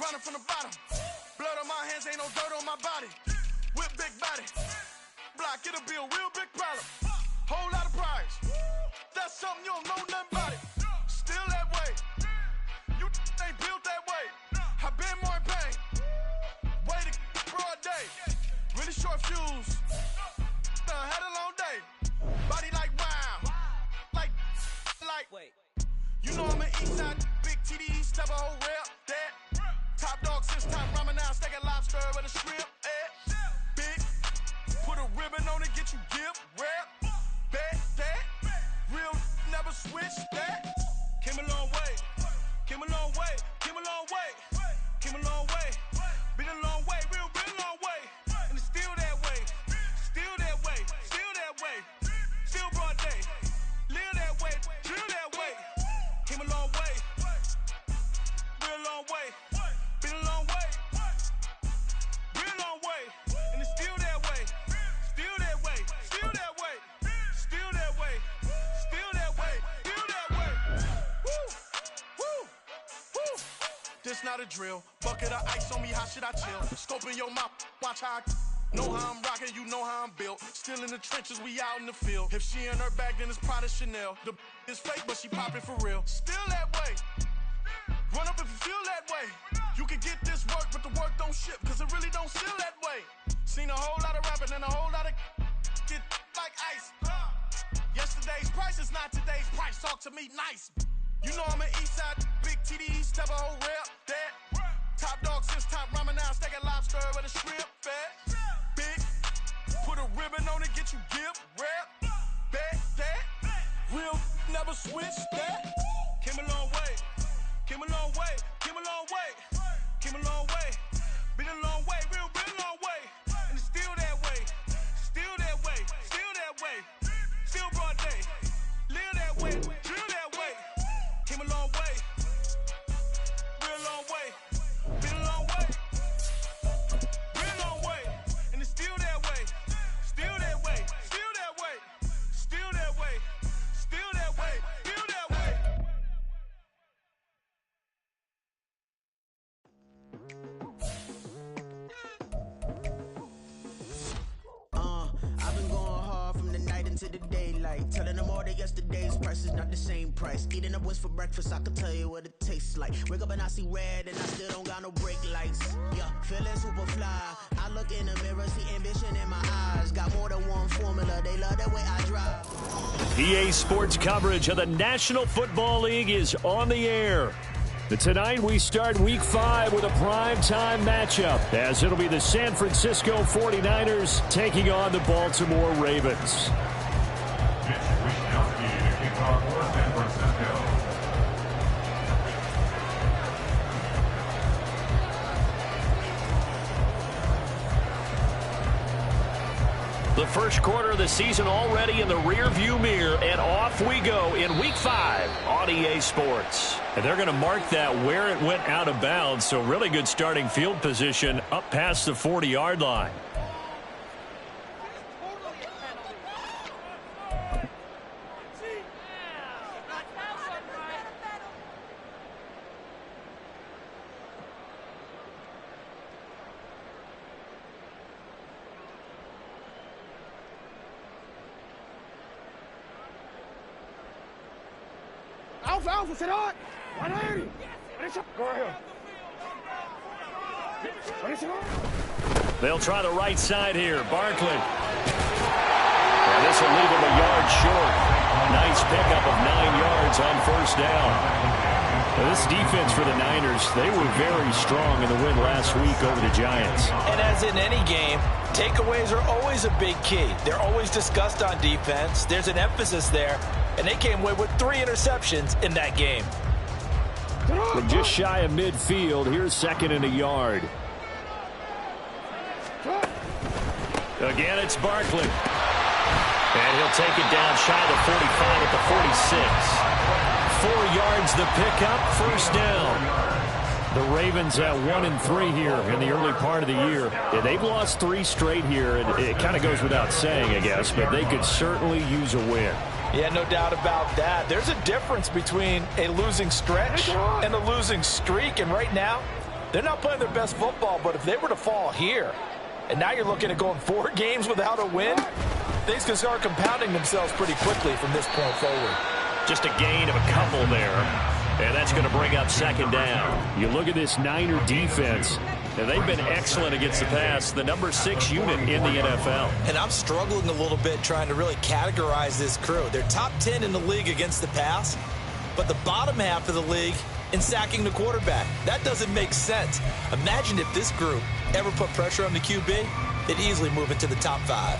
grinding from the bottom. Blood on my hands, ain't no dirt on my body. Whip big body. Block, it'll be a real big problem. Whole lot of prize. That's something you don't know nothing about it. Still that way. You ain't built that way. I been more in pain. Way to broad day. Really short fuse. Had a long day. Body like wow. Like. Wait. You know I'm an east side big TD, step a whole rep. That. Top dog since top ramen now. Steak a lobster with a shrimp. Big. Put a ribbon on it, get you give. Rep. Bet that. Real never switch that. Came a long way. Came a long way. Came a long way. Came a long way. Been a long way. Real long way. And it's still that way. Still that way. Still that way. Still broad day. Live that way. Drill that way. Came a long way. Real long way. Been a long way. Real long way. And it's still that way. Still that way. Still that way. Still that way. Still that way. Still that way. Woo. Woo. Woo. This not a drill. Bucket of ice on me, how should I chill? Scope in your mouth, watch how I know how I'm rocking, you know how I'm built. Still in the trenches, we out in the field. If she in her bag, then it's Prada Chanel. The is fake, but she popping for real. Still that way. Run up if you feel that way. You can get this work, but the work don't ship, cause it really don't feel that way. Seen a whole lot of rapping and a whole lot of get like ice. Yesterday's price is not today's price. Talk to me nice. You know I'm an east side big TD, step a whole rep. That. Top dog since top ramen now. Steak a lobster with a shrimp. Fat. Big. Put a ribbon on it, get you give. Rep. Bet that. Real never switch that. Came a long way. Came a long way. Came a long way. Came a long way. Been a long way. Real long way. And it's still that way. Still that way. Still that way. Still broad day. Live that way. Drill that way. Came a long way. Real long way. Been a long way. Real long way. And it's still that way. Still that way. Still that way. Still that way. Still that way. Still that way. I've been going hard from the night into the daylight. Telling them all that yesterday's price is not the same price. Eating up what's for breakfast, I can tell you what it tastes like. Wake up and I see red and I still don't got no brake lights. Yeah, feeling super fly. I look in the mirror, see ambition in my eyes. Got more than one formula, they love the way I drive. EA Sports coverage of the National Football League is on the air. Tonight we start Week 5 with a primetime matchup, as it'll be the San Francisco 49ers taking on the Baltimore Ravens. The first quarter of the season already in the rearview mirror, and off we go in Week 5 on EA Sports. And they're going to mark that where it went out of bounds, so really good starting field position up past the 40-yard line. Alfa, sit on! 180! Go ahead. They'll try the right side here. Barkley. And this will leave him a yard short. Nice pickup of 9 yards on first down. Now, this defense for the Niners, they were very strong in the win last week over the Giants. And as in any game, takeaways are always a big key. They're always discussed on defense. There's an emphasis there. And they came away with 3 interceptions in that game. From just shy of midfield, here's second and a yard. Again, it's Barkley. And he'll take it down shy of the 45 at the 46. 4 yards the pickup, first down. The Ravens at 1-3 here in the early part of the year. Yeah, they've lost 3 straight here, and it kind of goes without saying, I guess, but they could certainly use a win. Yeah, no doubt about that. There's a difference between a losing stretch and a losing streak, and right now, They're not playing their best football, but if they were to fall here, and now you're looking at going 4 games without a win, things can start compounding themselves pretty quickly from this point forward. Just a gain of a couple there, and that's going to bring up second down. You look at this Niner defense, and they've been excellent against the pass, the number 6 unit in the NFL. And I'm struggling a little bit trying to really categorize this crew. They're top 10 in the league against the pass, but the bottom half of the league in sacking the quarterback. That doesn't make sense. Imagine if this group ever put pressure on the QB, they'd easily move into the top 5.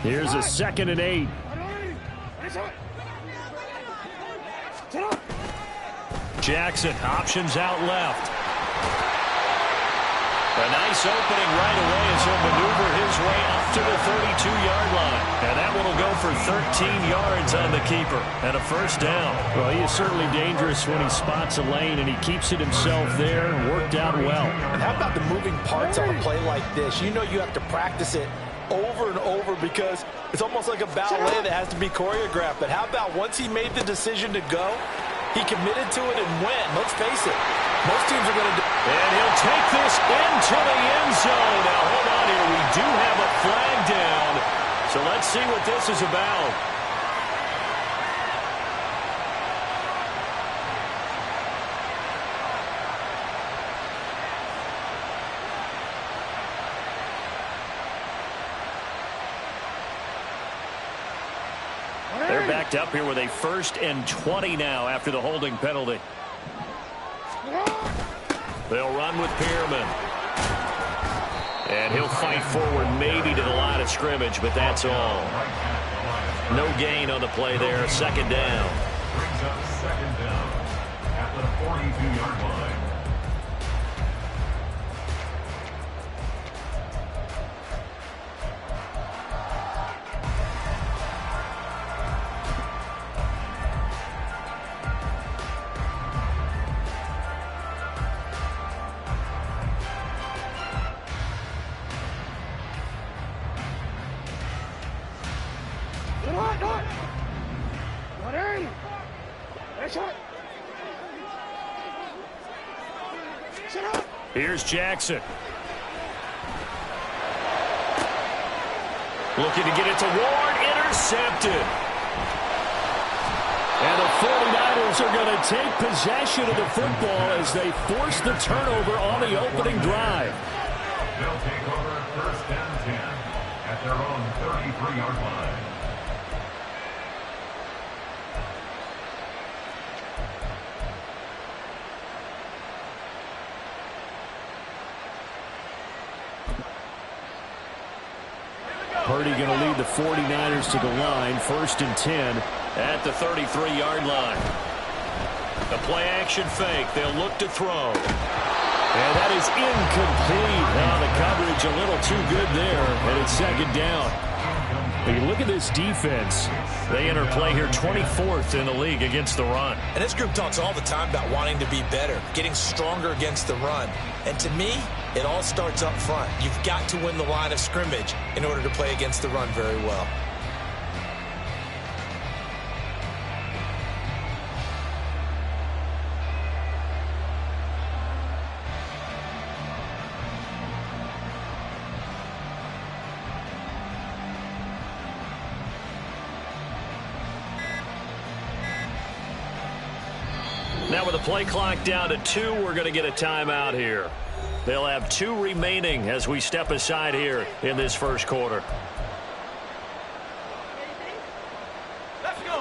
Here's a 2nd and 8. Jackson, options out left. A nice opening right away as he'll maneuver his way up to the 32-yard line. And that one will go for 13 yards on the keeper and a first down. Well, he is certainly dangerous when he spots a lane, and he keeps it himself there. Worked out well. And how about the moving parts on a play like this? You know you have to practice it over and over because it's almost like a ballet that has to be choreographed. But how about once he made the decision to go, he committed to it and went. Let's face it, most teams are going to do. And he'll take this into the end zone. Now, hold on here. We do have a flag down. So let's see what this is about. They're backed up here with a 1st and 20 now after the holding penalty. They'll run with Pierman. And he'll fight forward maybe to the line of scrimmage, but that's all. No gain on the play there. 2nd down. Brings up 2nd down at the 42-yard line. Here's Jackson. Looking to get it to Ward. Intercepted. And the 49ers are going to take possession of the football as they force the turnover on the opening drive. They'll take over 1st and 10 at their own 33-yard line. Purdy going to lead the 49ers to the line. 1st and 10 at the 33-yard line. The play-action fake. They'll look to throw. And that is incomplete. Now the coverage a little too good there, and it's 2nd down. But you look at this defense. They enter play here 24th in the league against the run. And this group talks all the time about wanting to be better, getting stronger against the run. And to me, it all starts up front. You've got to win the line of scrimmage in order to play against the run very well. Now with the play clock down to 2, we're going to get a timeout here. They'll have 2 remaining as we step aside here in this first quarter.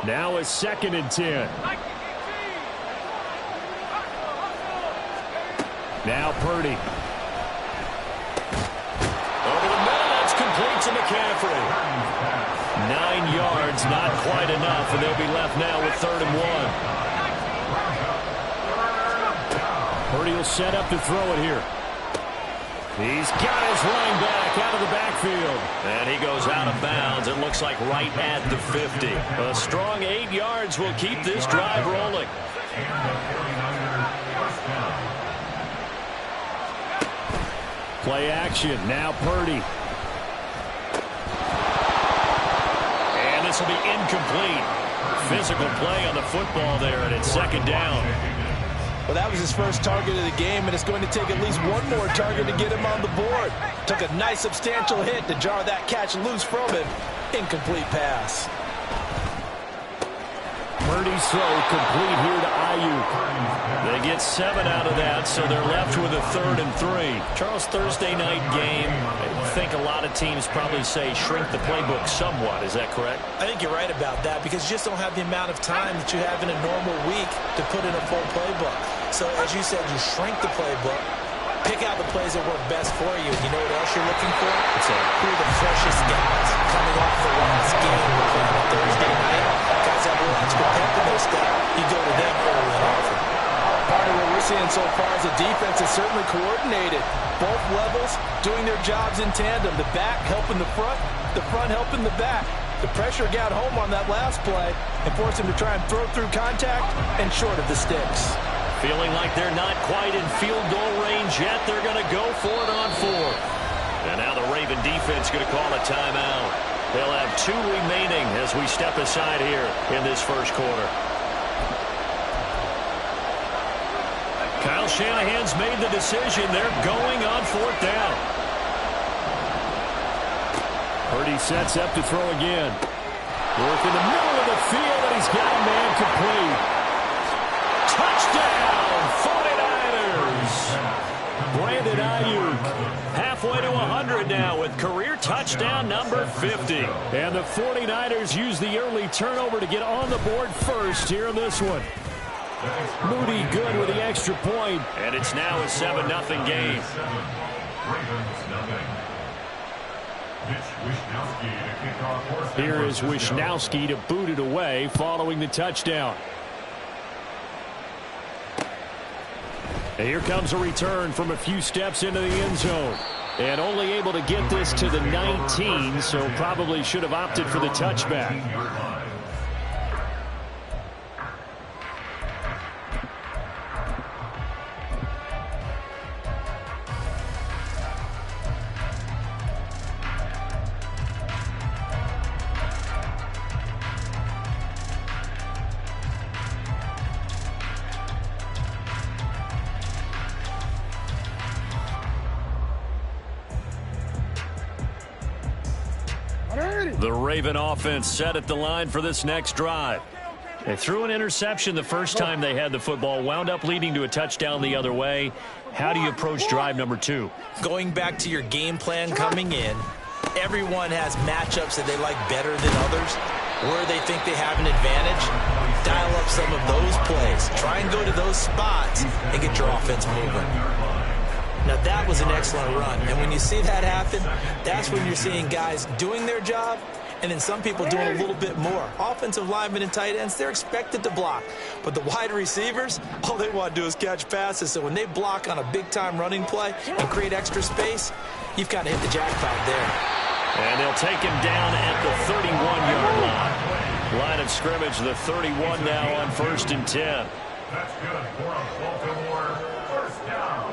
Now a 2nd and 10. Now Purdy. Over the middle, that's complete to McCaffrey. 9 yards, not quite enough, and they'll be left now with 3rd and 1. Purdy will set up to throw it here. He's got his running back out of the backfield. And he goes out of bounds. It looks like right at the 50. A strong 8 yards will keep this drive rolling. Play action. Now Purdy. And this will be incomplete. Physical play on the football there, and it's second down. Well, that was his first target of the game, and it's going to take at least one more target to get him on the board. Took a nice substantial hit to jar that catch loose from him. Incomplete pass. Purdy's throw complete here to Ayuk. They get 7 out of that, so they're left with a 3rd and 3. Charles, Thursday night game, I think a lot of teams probably say shrink the playbook somewhat. Is that correct? I think you're right about that because you just don't have the amount of time that you have in a normal week to put in a full playbook. So, as you said, you shrink the playbook, pick out the plays that work best for you. And you know what else you're looking for? Who are the freshest guys coming off the last game we're playing on Thursday night? Guys that have a little extra pep in their step, you go to them early and often. Part of what we're seeing so far is the defense is certainly coordinated. Both levels doing their jobs in tandem. The back helping the front helping the back. The pressure got home on that last play and forced him to try and throw through contact and short of the sticks. Feeling like they're not quite in field goal range yet. They're going to go for it on 4th. And now the Raven defense going to call a timeout. They'll have 2 remaining as we step aside here in this first quarter. Kyle Shanahan's made the decision. They're going on 4th down. Purdy sets up to throw again. Work in the middle of the field, and he's got a man complete. Touchdown, 49ers! Brandon Ayuk. Halfway to 100 now with career touchdown number 50. And the 49ers use the early turnover to get on the board first here in this one. Moody good with the extra point. And it's now a 7-0 game. Here is Wishnowsky to boot it away following the touchdown. And here comes a return from a few steps into the end zone. And only able to get this to the 19, so probably should have opted for the touchback. The Raven offense set at the line for this next drive. They threw an interception the first time they had the football, wound up leading to a touchdown the other way. How do you approach drive number 2? Going back to your game plan coming in, everyone has matchups that they like better than others. Where they think they have an advantage, dial up some of those plays. Try and go to those spots and get your offense moving. Now, that was an excellent run. And when you see that happen, that's when you're seeing guys doing their job and then some people doing a little bit more. Offensive linemen and tight ends, they're expected to block. But the wide receivers, all they want to do is catch passes. So when they block on a big-time running play and create extra space, you've kind of hit the jackpot there. And they'll take him down at the 31-yard line. Line of scrimmage, the 31 now on 1st and 10. That's good for a Baltimore first down.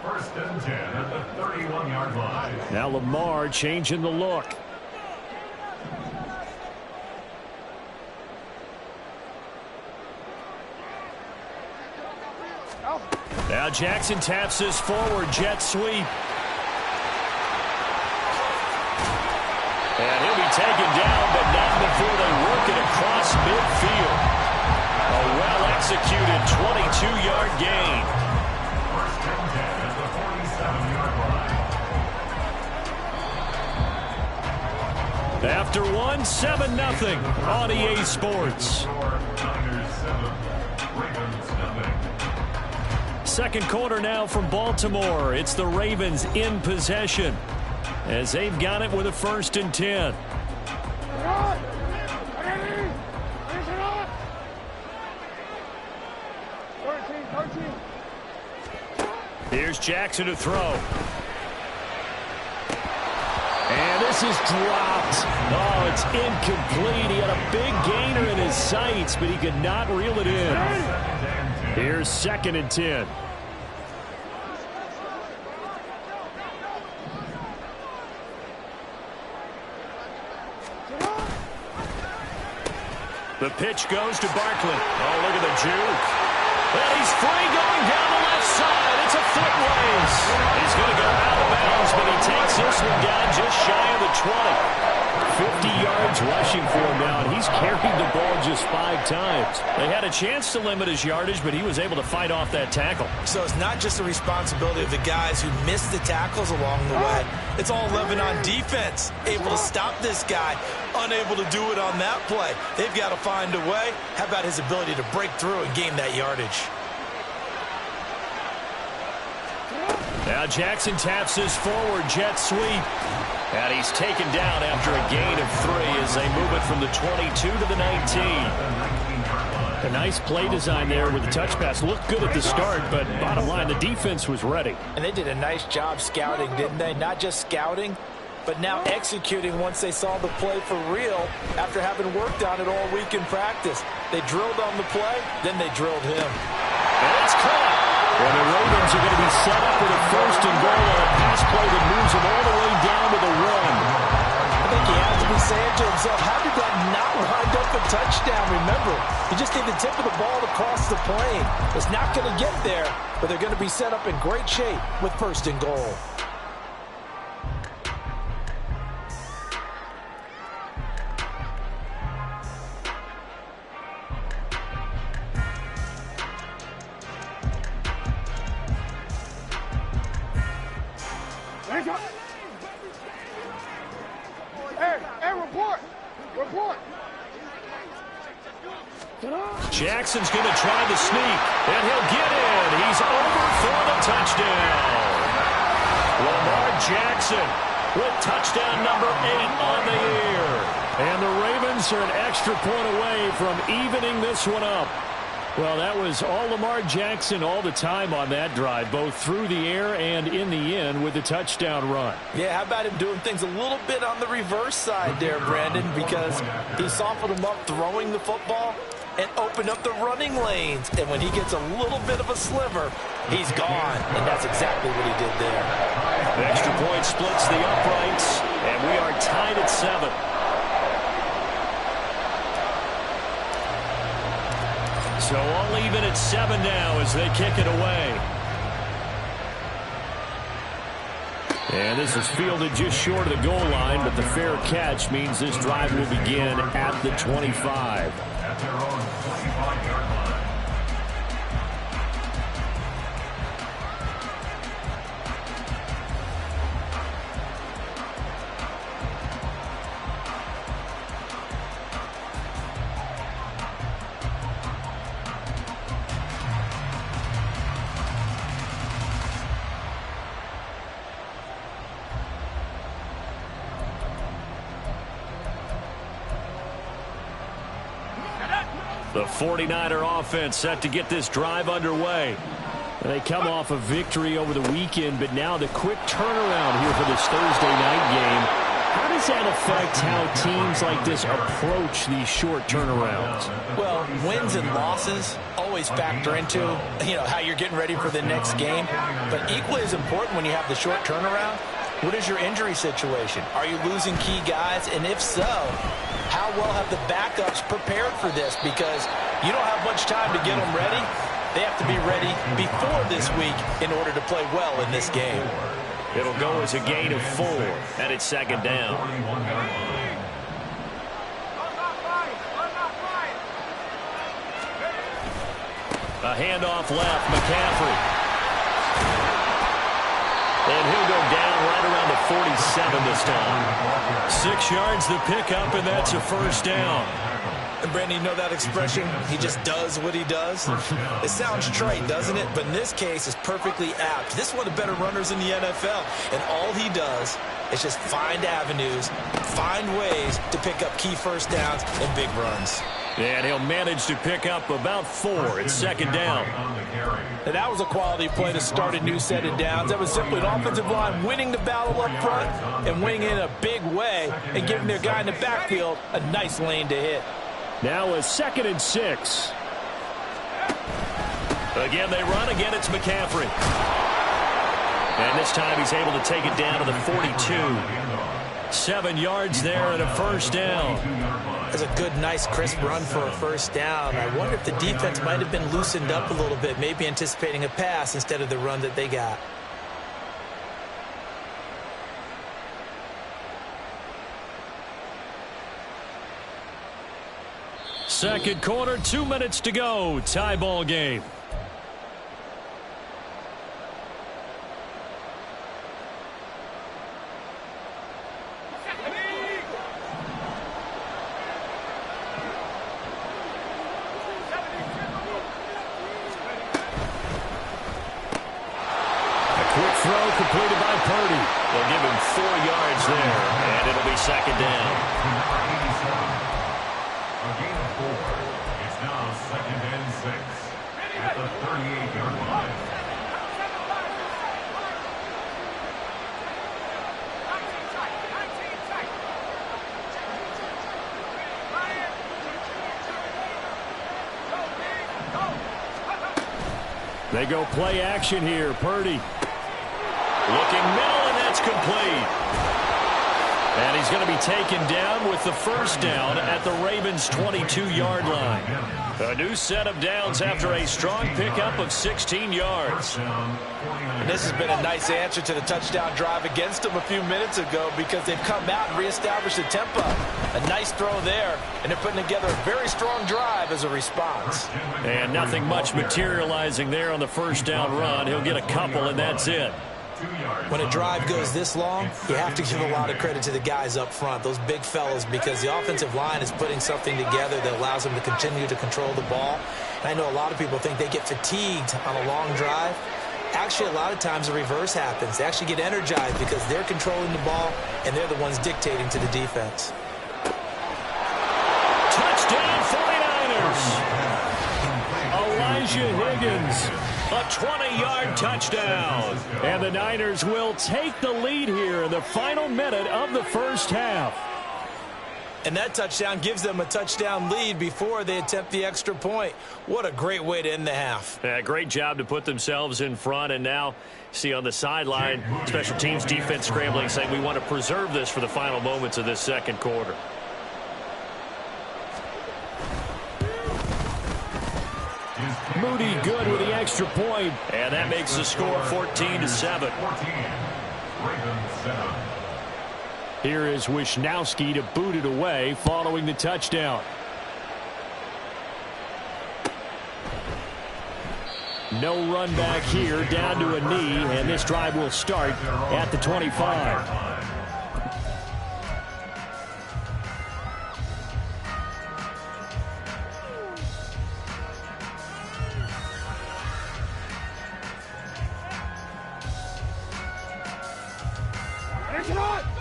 1st and 10 at the 31-yard line. Now Lamar changing the look. Now Jackson taps this forward jet sweep. And he'll be taken down, but not before they work it across midfield. A well-executed 22-yard gain. 1st and 10 at the 47-yard line. After one, 7-0 on EA Sports. Niners 7, Ravens nothing. Second quarter now from Baltimore. It's the Ravens in possession as they've got it with a 1st and 10. Here's Jackson to throw. And this is dropped. Oh, it's incomplete. He had a big gainer in his sights, but he could not reel it in. Here's 2nd and 10. The pitch goes to Barkley. Oh, look at the juke. And he's free going down the left side. It's a foot race. He's going to go out of bounds, but he takes this one down just shy of the 20. 50 yards rushing for him now, and he's carried the ball just 5 times. They had a chance to limit his yardage, but he was able to fight off that tackle. So it's not just the responsibility of the guys who missed the tackles along the way. It's all 11 on defense, able to stop this guy, unable to do it on that play. They've got to find a way. How about his ability to break through and gain that yardage? Now Jackson taps his forward jet sweep. And he's taken down after a gain of 3 as they move it from the 22 to the 19. A nice play design there with the touch pass. Looked good at the start, but bottom line, the defense was ready. And they did a nice job scouting, didn't they? Not just scouting, but now executing once they saw the play for real after having worked on it all week in practice. They drilled on the play, then they drilled him. And it's caught. Well, the Ravens are going to be set up with a 1st and goal on a pass play that moves them all the way down to the 1. I think he has to be saying to himself, how did that not wind up a touchdown? Remember, you just need the tip of the ball to cross the plane. It's not going to get there, but they're going to be set up in great shape with 1st and goal. Hey, report! Report! Jackson's going to try the sneak, and he'll get in. He's over for the touchdown. Lamar Jackson with touchdown number 8 on the year. And the Ravens are an extra point away from evening this one up. Well, that was all Lamar Jackson all the time on that drive, both through the air and in the end with the touchdown run. Yeah, how about him doing things a little bit on the reverse side there, Brandon, because he softened him up throwing the football and opened up the running lanes. And when he gets a little bit of a sliver, he's gone. And that's exactly what he did there. The extra point splits the uprights, and we are tied at 7. So all even at 7 now as they kick it away. And this is fielded just short of the goal line, but the fair catch means this drive will begin at the 25. At their own 25-yard line. The 49er offense set to get this drive underway. They come off a victory over the weekend, but now the quick turnaround here for this Thursday night game. How does that affect how teams like this approach these short turnarounds? Well, wins and losses always factor into, how you're getting ready for the next game. But equally as important when you have the short turnaround, what is your injury situation? Are you losing key guys? And if so, how well have the backups prepared for this? Because you don't have much time to get them ready. They have to be ready before this week in order to play well in this game. It'll go as a gain of 4, and it's 2nd down. A handoff left, McCaffrey. And he'll go down right around the 47 this time. 6 yards the pickup, and that's a 1st down. And Brandon, you know that expression? He just does what he does. It sounds trite, doesn't it? But in this case, it's perfectly apt. This is one of the better runners in the NFL. And all he does is just find avenues, find ways to pick up key 1st downs and big runs. And he'll manage to pick up about 4. It's 2nd down. And that was a quality play to start a new set of downs. That was simply an offensive line winning the battle up front and winning in a big way and giving their guy in the backfield a nice lane to hit. Now a 2nd and 6. Again, they run. Again, it's McCaffrey. And this time he's able to take it down to the 42. 7 yards there and a 1st down. That's a good, nice, crisp run for a first down. I wonder if the defense might have been loosened up a little bit, maybe anticipating a pass instead of the run that they got. Second quarter, 2 minutes to go. Tie ball game. Throw completed by Purdy. They'll give him 4 yards there, and it'll be second down. A gain of 4. It's now 2nd and 6 at the 38-yard line. They go play action here. Purdy. Looking middle, and that's complete. And he's going to be taken down with the first down at the Ravens' 22-yard line. A new set of downs after a strong pickup of 16 yards. And this has been a nice answer to the touchdown drive against them a few minutes ago because they've come out and reestablished the tempo. A nice throw there, and they're putting together a very strong drive as a response. And nothing much materializing there on the first down run. He'll get a couple, and that's it. When a drive goes this long, you have to give a lot of credit to the guys up front, those big fellas, because the offensive line is putting something together that allows them to continue to control the ball. And I know a lot of people think they get fatigued on a long drive. Actually, a lot of times the reverse happens. They actually get energized because they're controlling the ball, and they're the ones dictating to the defense. Touchdown 49ers! Elijah Higgins, a 20-yard touchdown. And the Niners will take the lead here in the final minute of the first half. And that touchdown gives them a touchdown lead before they attempt the extra point. What a great way to end the half. Yeah, great job to put themselves in front. And now, see on the sideline, special teams defense scrambling, saying we want to preserve this for the final moments of this second quarter. Moody good with the extra point, and that makes the score 14-7. Here is Wisnowski to boot it away following the touchdown. No run back here, down to a knee, and this drive will start at the 25.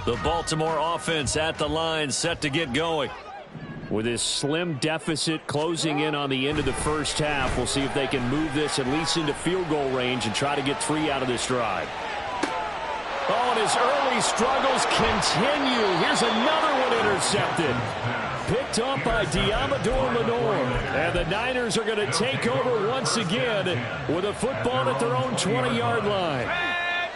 The Baltimore offense at the line, set to get going. With this slim deficit closing in on the end of the first half, we'll see if they can move this at least into field goal range and try to get 3 out of this drive. Oh, and his early struggles continue. Here's another one intercepted. Picked up by Diamador Lenore. And the Niners are going to take over once again with a football at their own 20-yard line.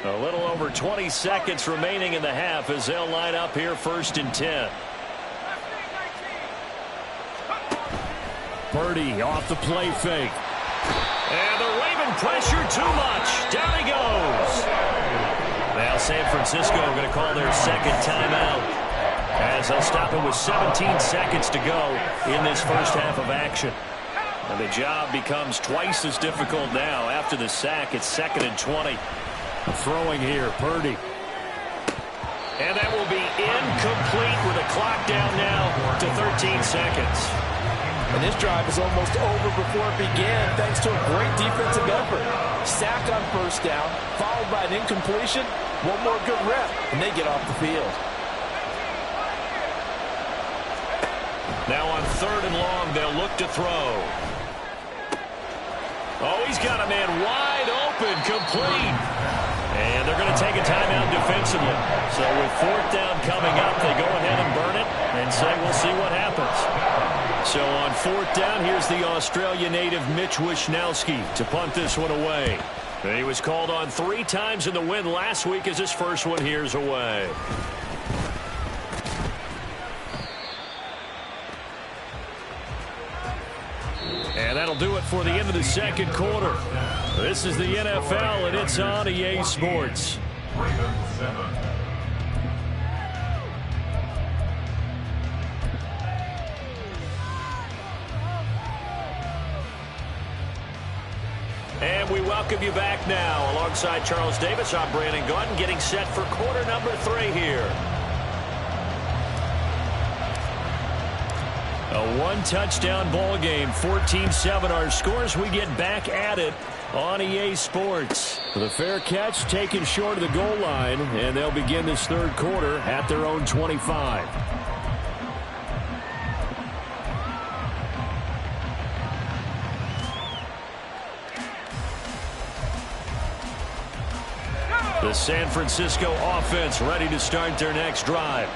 A little over 20 seconds remaining in the half as they'll line up here 1st and 10. Purdy off the play fake. And the Raven pressure too much. Down he goes. Now San Francisco are going to call their second timeout as they'll stop him with 17 seconds to go in this first half of action. And the job becomes twice as difficult now. After the sack, it's 2nd and 20. Throwing here, Purdy. And that will be incomplete with a clock down now to 13 seconds. And this drive is almost over before it began thanks to a great defensive effort. Sack on first down, followed by an incompletion. One more good rep, and they get off the field. Now on 3rd and long, they'll look to throw. Oh, he's got a man wide open, complete. And they're going to take a timeout defensively. So with 4th down coming up, they go ahead and burn it and say we'll see what happens. So on 4th down, here's the Australia native Mitch Wisnowski to punt this one away. And he was called on 3 times in the win last week as his first one here's away. And that'll do it for the end of the second quarter. This is the NFL, and it's on EA Sports. Ravens 7. And we welcome you back now. Alongside Charles Davis, I'm Brandon Gaudin, getting set for quarter number 3 here. A one-touchdown ball game, 14-7 our scores. We get back at it on EA Sports. The fair catch taken short of the goal line, and they'll begin this third quarter at their own 25. The San Francisco offense ready to start their next drive.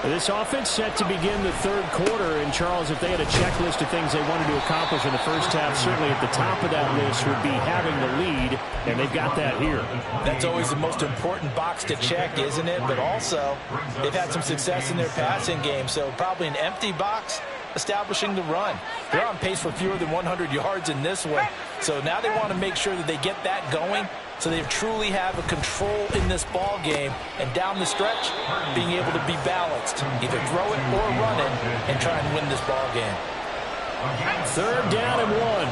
This offense set to begin the third quarter. And, Charles, if they had a checklist of things they wanted to accomplish in the first half, certainly at the top of that list would be having the lead, and they've got that here. That's always the most important box to check, isn't it? But also, they've had some success in their passing game, so probably an empty box establishing the run. They're on pace for fewer than 100 yards in this one, so now they want to make sure that they get that going so they truly have a control in this ball game, and down the stretch, being able to be balanced, either throw it or run it, and try and win this ball game. Third down and 1.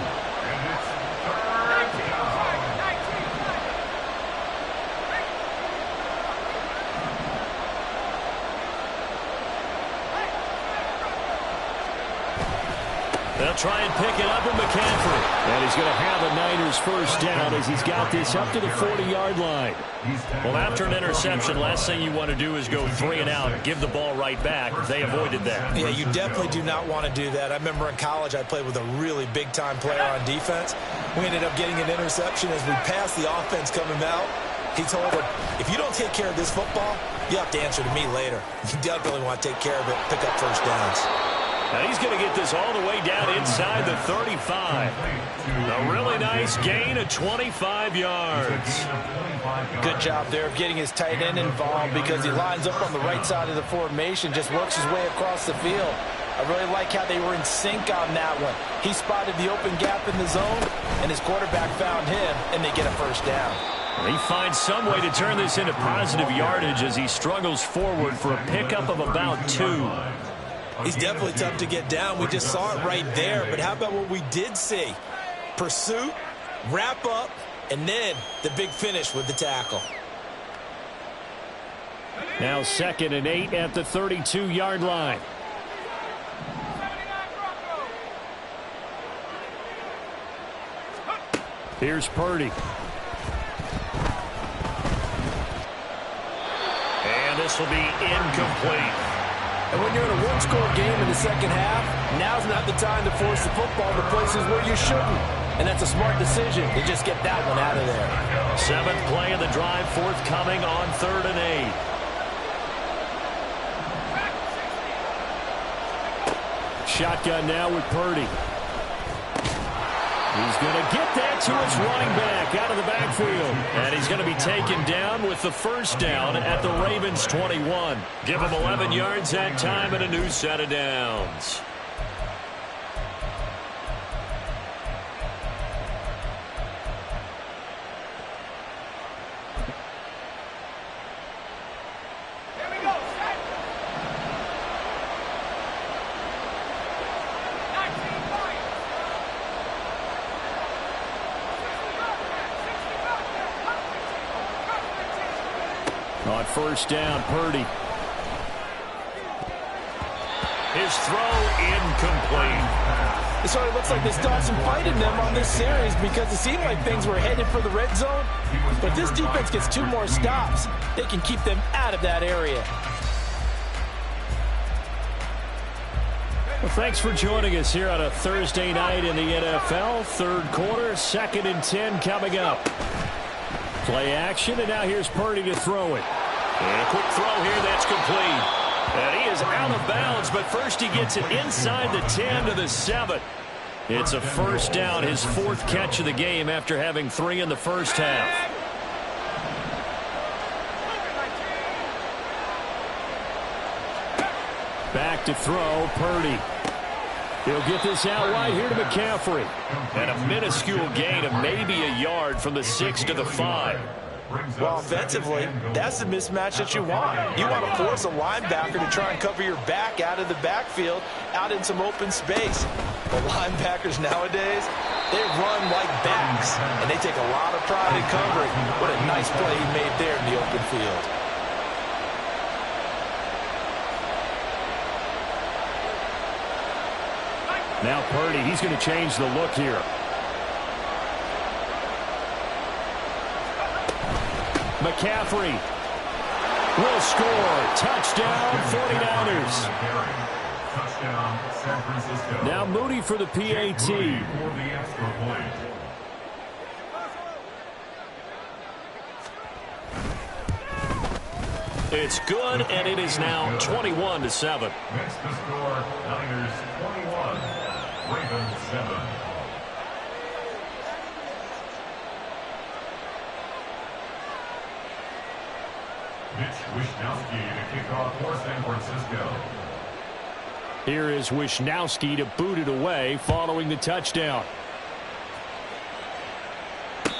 They'll try and pick it up with McCaffrey. And he's going to have a Niners first down as he's got this up to the 40-yard line. Well, after an interception, last thing you want to do is go 3 and out, give the ball right back. They avoided that. Yeah, you definitely do not want to do that. I remember in college I played with a really big-time player on defense. We ended up getting an interception as we passed the offense coming out. He told him, if you don't take care of this football, you have to answer to me later. You definitely want to take care of it, pick up first downs. And he's going to get this all the way down inside the 35. A really nice gain of 25 yards. Good job there of getting his tight end involved because he lines up on the right side of the formation, just works his way across the field. I really like how they were in sync on that one. He spotted the open gap in the zone, and his quarterback found him, and they get a first down. He finds some way to turn this into positive yardage as he struggles forward for a pickup of about 2. He's definitely tough to get down. We just saw it right there. But how about what we did see? Pursuit, wrap up, and then the big finish with the tackle. Now 2nd and 8 at the 32-yard line. Here's Purdy. And this will be incomplete. And when you're in a one-score game in the second half, now's not the time to force the football to places where you shouldn't. And that's a smart decision to just get that one out of there. 7th play of the drive, forthcoming on 3rd and 8. Shotgun now with Purdy. He's going to get that to his running back out of the backfield. And he's going to be taken down with the first down at the Ravens 21. Give him 11 yards that time and a new set of downs. On first down, Purdy. His throw incomplete. It sort of looks like they still have some fight in them on this series because it seemed like things were headed for the red zone. But if this defense gets 2 more stops, they can keep them out of that area. Well, thanks for joining us here on a Thursday night in the NFL. Third quarter, 2nd and 10 coming up. Play action, and now here's Purdy to throw it. And a quick throw here that's complete. And he is out of bounds, but first he gets it inside the 10 to the 7. It's a first down, his 4th catch of the game after having 3 in the first half. Back to throw, Purdy. He'll get this out wide here to McCaffrey. And a minuscule gain of maybe a yard from the 6 to the 5. Well, offensively, that's the mismatch that you want. You want to force a linebacker to try and cover your back out of the backfield, out in some open space. But linebackers nowadays, they run like backs, and they take a lot of pride in covering. What a nice play he made there in the open field. Now Purdy, he's going to change the look here. McCaffrey will score. Touchdown, 49ers. Now Moody for the PAT. It's good, and it is now 21-7. Next to score, Niners 21, Ravens 7. Mitch Wishnowsky to kick off for San Francisco. Here is Wishnowsky to boot it away following the touchdown.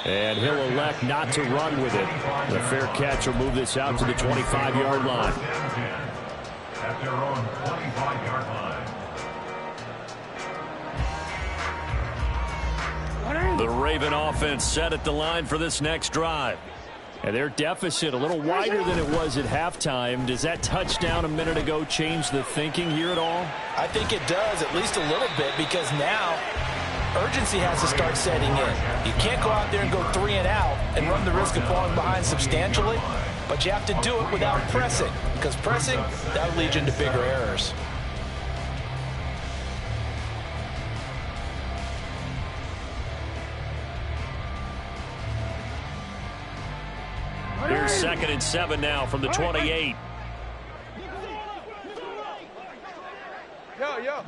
And he'll elect not to run with it. And a fair catch will move this out to the 25-yard line. At their own 25-yard line. The Raven offense set at the line for this next drive. And their deficit a little wider than it was at halftime. Does that touchdown a minute ago change the thinking here at all? I think it does, at least a little bit, because now urgency has to start setting in. You can't go out there and go 3 and out and run the risk of falling behind substantially, but you have to do it without pressing, because pressing, that leads into bigger errors. Here's 2nd and 7 now from the 28. Yo.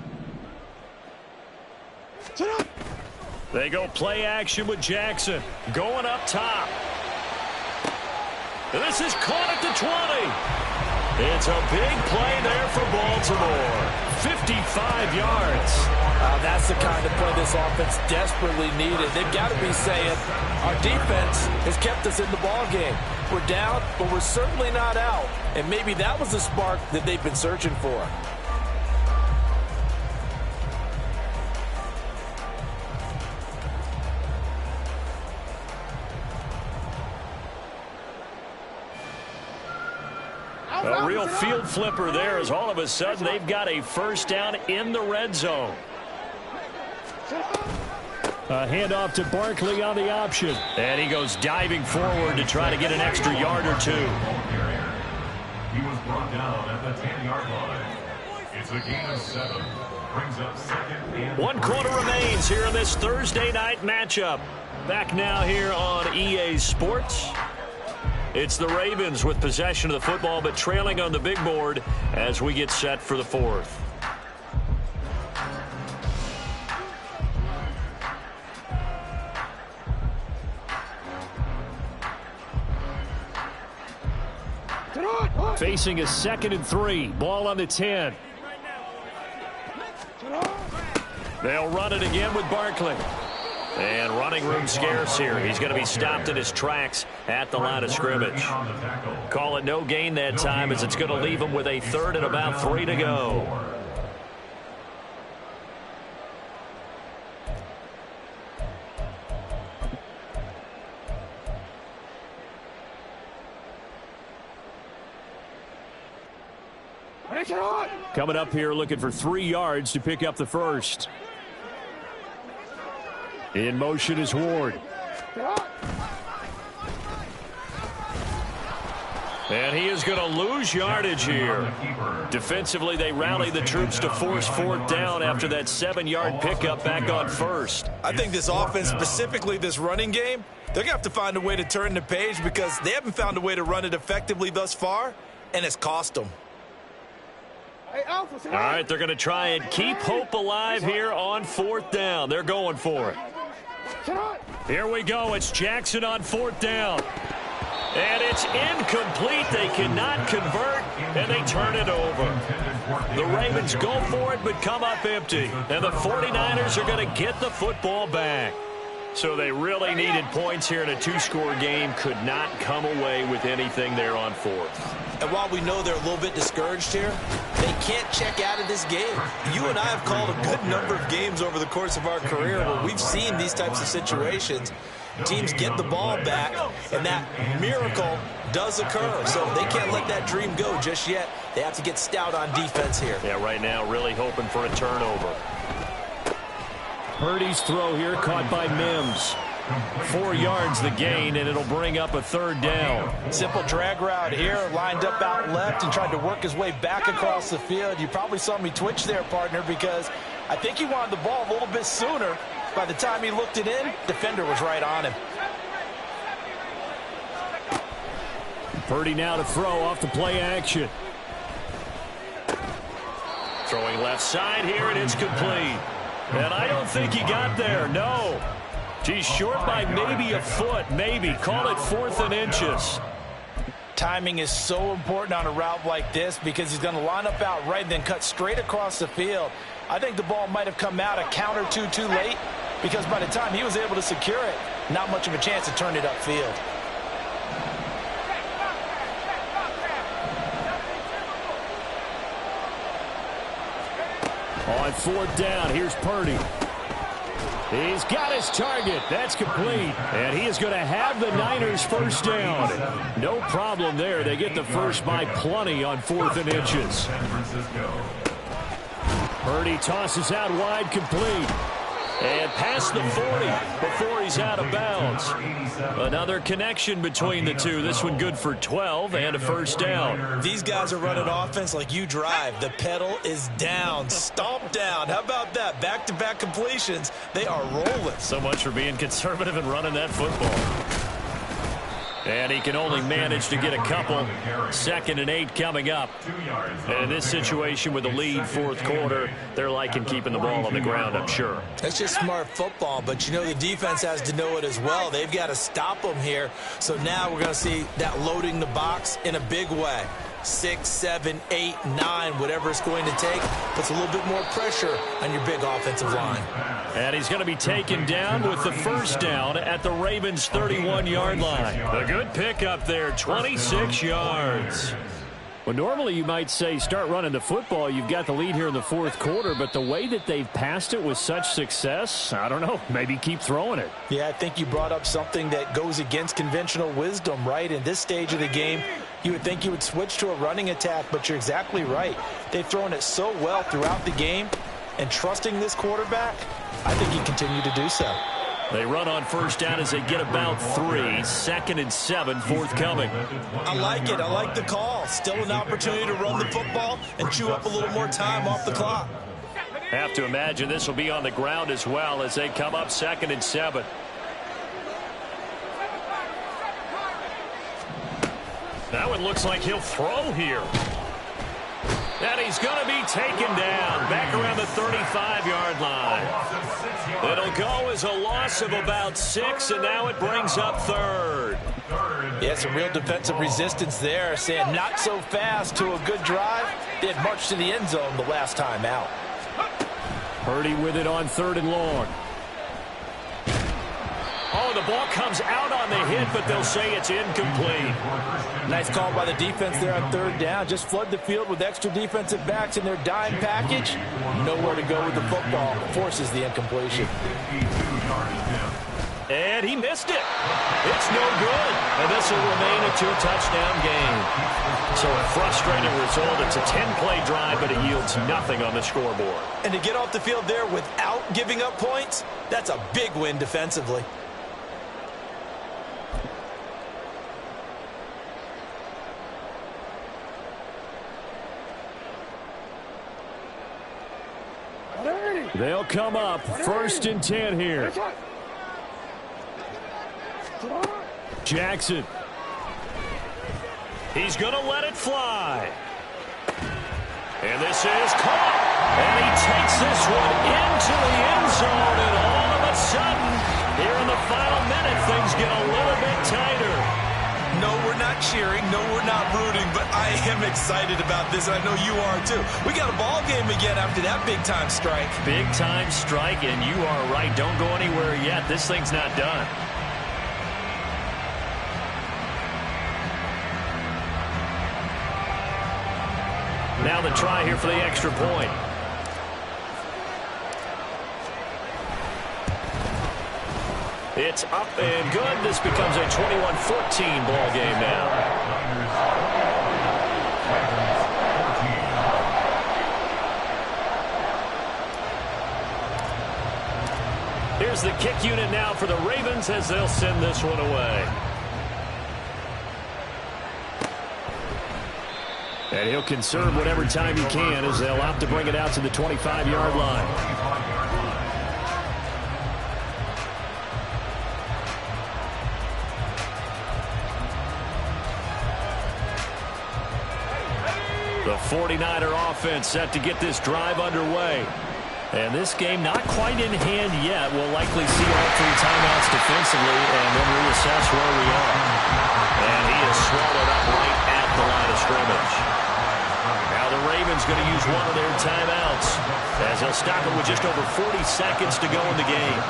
They go play action with Jackson. Going up top. This is caught at the 20. It's a big play there for Baltimore. 55 yards. That's the kind of play this offense desperately needed. They've got to be saying, our defense has kept us in the ball game. We're down, but we're certainly not out. And maybe that was the spark that they've been searching for. A real field flipper there as all of a sudden they've got a first down in the red zone. A handoff to Barkley on the option. And he goes diving forward to try to get an extra yard or two. He was brought down at the 10-yard line. It's a gain of 7. Brings up 2nd and 1 quarter remains here in this Thursday night matchup. Back now here on EA Sports. It's the Ravens with possession of the football, but trailing on the big board as we get set for the 4th. Facing a 2nd and 3. Ball on the 10. They'll run it again with Barkley. And running room scarce here. He's going to be stopped in his tracks at the line of scrimmage. Call it no gain that time as it's going to leave him with a 3rd and about 3 to go. Coming up here looking for 3 yards to pick up the first. In motion is Ward. And he is going to lose yardage here. Defensively, they rally the troops to force 4th down after that 7-yard pickup back on 1st. I think this offense, specifically this running game, they're going to have to find a way to turn the page because they haven't found a way to run it effectively thus far, and it's cost them. All right, they're going to try and keep hope alive here on 4th down. They're going for it. Here we go. It's Jackson on 4th down. And it's incomplete. They cannot convert, and they turn it over. The Ravens go for it but come up empty. And the 49ers are going to get the football back. So they really needed points here in a two-score game. Could not come away with anything there on fourth. And while we know they're a little bit discouraged here, they can't check out of this game. You and I have called a good number of games over the course of our career where we've seen these types of situations. Teams get the ball back, and that miracle does occur. So they can't let that dream go just yet. They have to get stout on defense here. Yeah, right now really hoping for a turnover. Purdy's throw here caught by Mims. 4 yards the gain, and it'll bring up a third down. Simple drag route here, lined up out left and tried to work his way back across the field. You probably saw me twitch there, partner, because I think he wanted the ball a little bit sooner. By the time he looked it in, defender was right on him. Purdy now to throw off the play action. Throwing left side here, and it's complete. And I don't think he got there, no. He's short by maybe a foot, maybe. Call it 4th and inches. Timing is so important on a route like this because he's going to line up out right and then cut straight across the field. I think the ball might have come out a count or two too late because by the time he was able to secure it, not much of a chance to turn it upfield. On 4th down, here's Purdy. He's got his target. That's complete. And he is going to have the Niners first down. No problem there. They get the first by plenty on 4th and inches. Purdy tosses out wide, complete. And past the 40 before he's out of bounds. Another connection between the two. This one good for 12 and a first down. These guys are running offense like you drive. The pedal is down, stomped down. How about that? Back-to-back completions. They are rolling. So much for being conservative and running that football. And he can only manage to get a couple. 2nd and 8 coming up. And in this situation with the lead 4th quarter, they're liking keeping the ball on the ground, I'm sure. That's just smart football, but you know the defense has to know it as well. They've got to stop them here. So now we're going to see that loading the box in a big way. 6, 7, 8, 9, whatever it's going to take, puts a little bit more pressure on your big offensive line. And he's going to be taken down with the first down at the Ravens' 31-yard line. A good pickup there, 26 yards. Well, normally you might say start running the football. You've got the lead here in the 4th quarter, but the way that they've passed it with such success, I don't know, maybe keep throwing it. Yeah, I think you brought up something that goes against conventional wisdom, right? In this stage of the game, you would think you would switch to a running attack, but you're exactly right. They've thrown it so well throughout the game, and trusting this quarterback, I think you continue to do so. They run on first down as they get about 3. 2nd and 7, forthcoming. I like it. I like the call. Still an opportunity to run the football and chew up a little more time off the clock. Have to imagine this will be on the ground as well as they come up 2nd and 7. That one looks like he'll throw here. And he's going to be taken down back around the 35-yard line. It'll go as a loss of about 6, and now it brings up 3rd. Yeah, some real defensive resistance there, saying not so fast to a good drive. They had marched to the end zone the last time out. Purdy with it on 3rd and long. Oh, the ball comes out on the hit, but they'll say it's incomplete. Nice call by the defense there on 3rd down. Just flood the field with extra defensive backs in their dime package. Nowhere to go with the football. Forces the incompletion. And he missed it. It's no good. And this will remain a 2-touchdown game. So a frustrating result. It's a 10-play drive, but it yields nothing on the scoreboard. And to get off the field there without giving up points, that's a big win defensively. They'll come up 1st and 10 here. Jackson. He's going to let it fly. And this is caught. And he takes this one into the end zone. And all of a sudden, here in the final minute, things get a little bit tighter. No, we're not cheering. No, we're not rooting, but I am excited about this, and I know you are too. We got a ball game again after that big-time strike. Big-time strike, and you are right. Don't go anywhere yet. This thing's not done. Now the try here for the extra point. It's up and good. This becomes a 21-14 ball game now. Here's the kick unit now for the Ravens as they'll send this one away. And he'll conserve whatever time he can as they'll opt to bring it out to the 25-yard line. The 49er offense set to get this drive underway. And this game not quite in hand yet. We'll likely see all three timeouts defensively and then reassess where we are. And he is swallowed up right at the line of scrimmage. Now the Ravens going to use one of their timeouts as they'll stop it with just over 40 seconds to go in the game.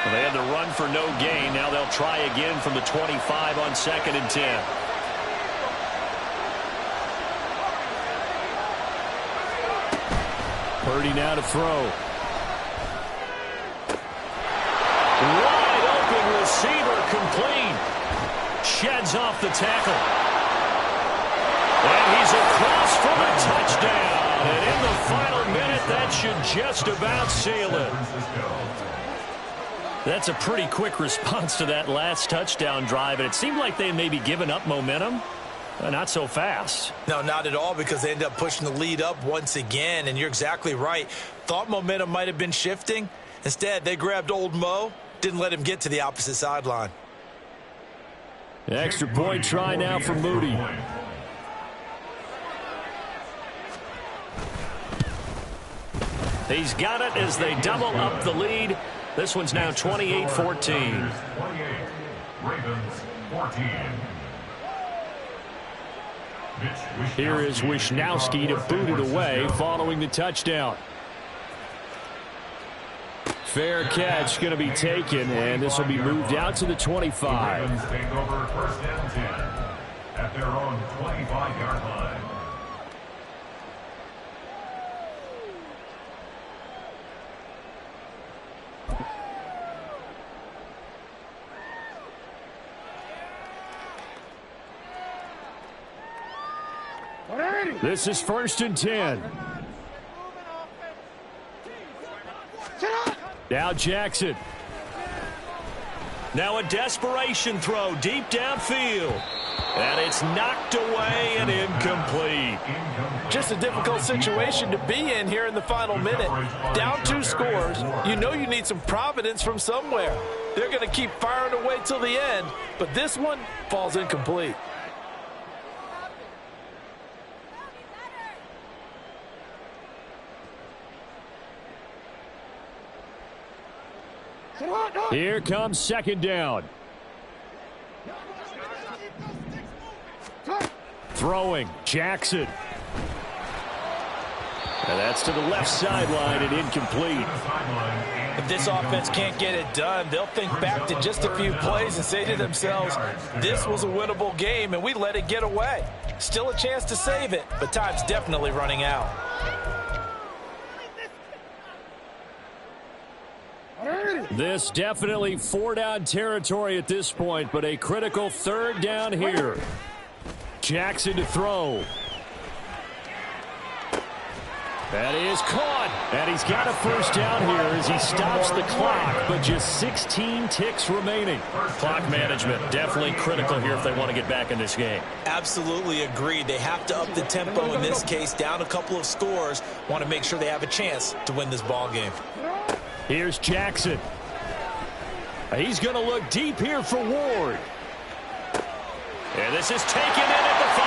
Well, they had the run for no gain. Now they'll try again from the 25 on 2nd and 10. Purdy now to throw. Wide open receiver complete. Sheds off the tackle. And he's across for a touchdown. And in the final minute, that should just about seal it. That's a pretty quick response to that last touchdown drive. And it seemed like they may be giving up momentum. Not so fast. No, not at all, because they ended up pushing the lead up once again. And you're exactly right. Thought momentum might have been shifting. Instead, they grabbed old Mo. Didn't let him get to the opposite sideline. Extra point try now for Moody. He's got it as they double up the lead. This one's now 28-14. 28, Ravens 14. Here is Wishnowski to boot it away following the touchdown. Fair catch going to be taken, and this will be moved out to the 25. Ravens take over 1st and 10 at their own 25-yard line. This is 1st and 10. Now Jackson. Now a desperation throw deep downfield. And it's knocked away and incomplete. Just a difficult situation to be in here in the final minute. Down 2 scores. You know you need some providence from somewhere. They're going to keep firing away till the end. But this one falls incomplete. Here comes 2nd down. Throwing, Jackson. And that's to the left sideline and incomplete. If this offense can't get it done, they'll think back to just a few plays and say to themselves, this was a winnable game and we let it get away. Still a chance to save it, but time's definitely running out. This definitely 4-down territory at this point, but a critical 3rd down here. Jackson to throw. That is caught. And he's got a 1st down here as he stops the clock, but just 16 ticks remaining. Clock management definitely critical here if they want to get back in this game. Absolutely agreed. They have to up the tempo in this case, down a couple of scores. Want to make sure they have a chance to win this ball game. Here's Jackson. He's going to look deep here for Ward. And this is taken in at the 5.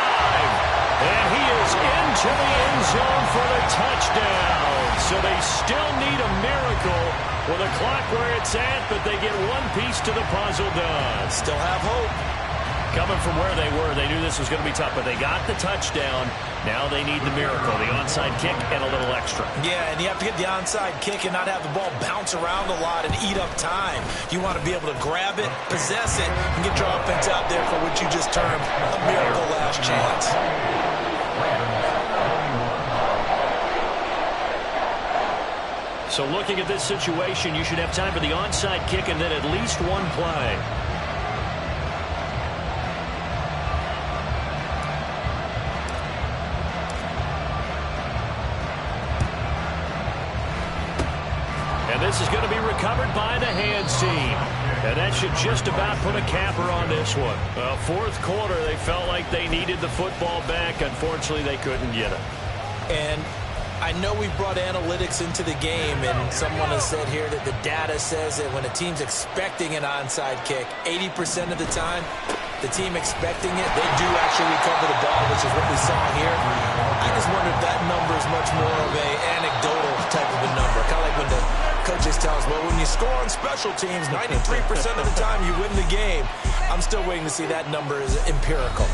And he is into the end zone for the touchdown. So they still need a miracle Well, the clock where it's at, but they get one piece to the puzzle done. Still have hope. Coming from where they were, they knew this was going to be tough, but they got the touchdown. Now they need the miracle, the onside kick and a little extra. Yeah, and you have to get the onside kick and not have the ball bounce around a lot and eat up time. You want to be able to grab it, possess it, and get your offense out there for what you just termed a miracle last chance. So looking at this situation, you should have time for the onside kick and then at least one play. And this is going to be recovered by the hands team. And that should just about put a capper on this one. Fourth quarter, they felt like they needed the football back. Unfortunately, they couldn't get it. And I know we brought analytics into the game, and someone has said here that the data says that when a team's expecting an onside kick, 80% of the time, the team expecting it, they do actually recover the ball, which is what we saw here. I just wonder if that number is much more of an anecdotal type of a number. Kind of like when the coaches tell us, well, when you score on special teams, 93% of the time you win the game. I'm still waiting to see that number is empirical.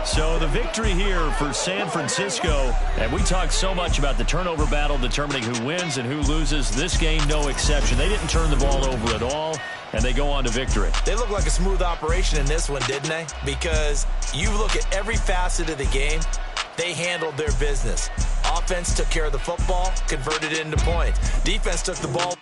So the victory here for San Francisco, and we talked so much about the turnover battle determining who wins and who loses. This game, no exception. They didn't turn the ball over at all, and they go on to victory. They look like a smooth operation in this one, didn't they? Because you look at every facet of the game, they handled their business. Offense took care of the football, converted it into points. Defense took the ball.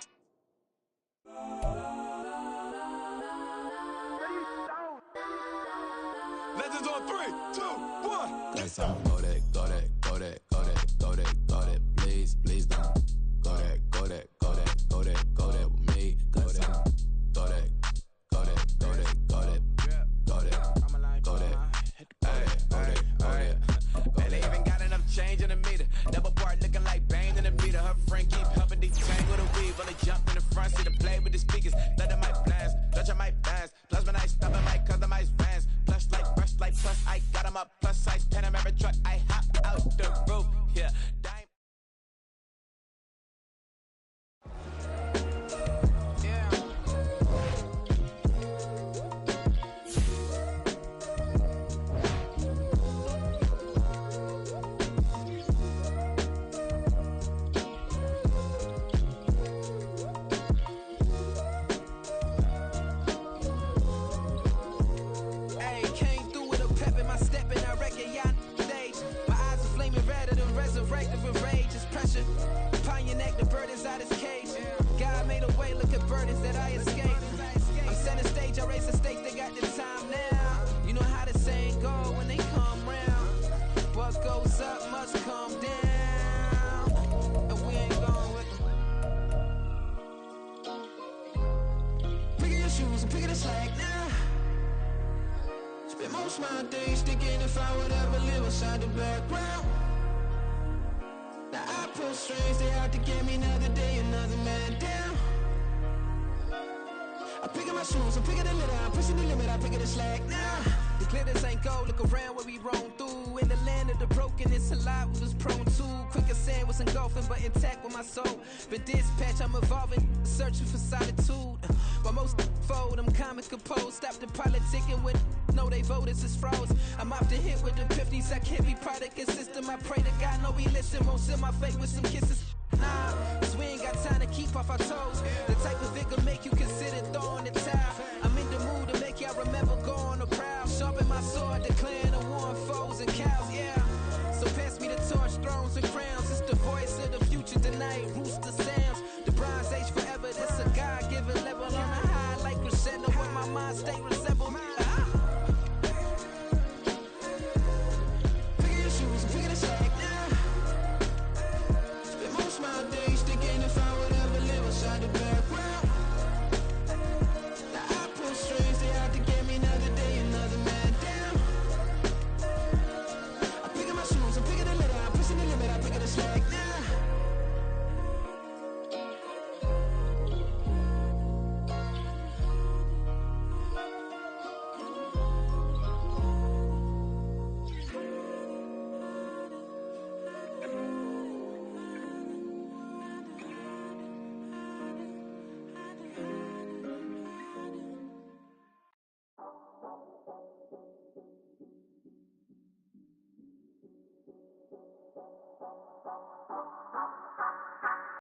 Legends on 3, 2, 1. Let's go that, go that, go that, go that, go that, go that. Please, please don't. Go that, go that, go that, go that, go that with me. Go that, go that, go that, go that, go that, go that, go that. And they even got enough change in the meter. Double part looking like Bane in the meter. Her friend keep helping detangle the weave. Only jump in the front seat to play with the speakers. Thunder might blast, Dutch I might blast. Plus when I stop, I might customize vans. Plush like brush like plus. I got them up plus size Panamera truck. I hop out the roof. Yeah. Upon your neck, the bird is out his cage. God made a way, look at burdens that I escaped. I'm setting stage, I raise the stakes, they got the time now. You know how the saying go when they come round. What goes up must come down. And we ain't going with them. Picking your shoes and picking the slack now. Spend most of my days thinking if I would ever live inside the background. Now I pull strings, they out to get me another day, another man down. I'm picking my shoes, I'm picking the litter, I'm pushing the limit, I'm picking the slack now. The glitters ain't gold, look around where we roam through. In the land of the broken, it's a lot we was prone to. Quick as sand was engulfing, but intact with my soul. Been dispatched, I'm evolving, searching for solitude. While most fold, I'm comic composed. Stop the politicking when no they voters is froze. I'm off the hit with the 50s, I can't be product and system. I pray to God, no we listen, won't send my fate with some kisses. Nah, cause we ain't got time to keep off our toes. The type of vigor make you consider throwing the towel. I'm in the mood to make y'all remember going to proud. Sharpen my sword, declaring the war on foes and cows, yeah. So pass me the torch, thrones and crowns. It's the voice of the future tonight, rooster sounds. The bronze age forever, this a God-given level. On a high like crescendo, where my mind stay resemble. Picking your shoes and picking the slack now. Spend most of my days thinking if I were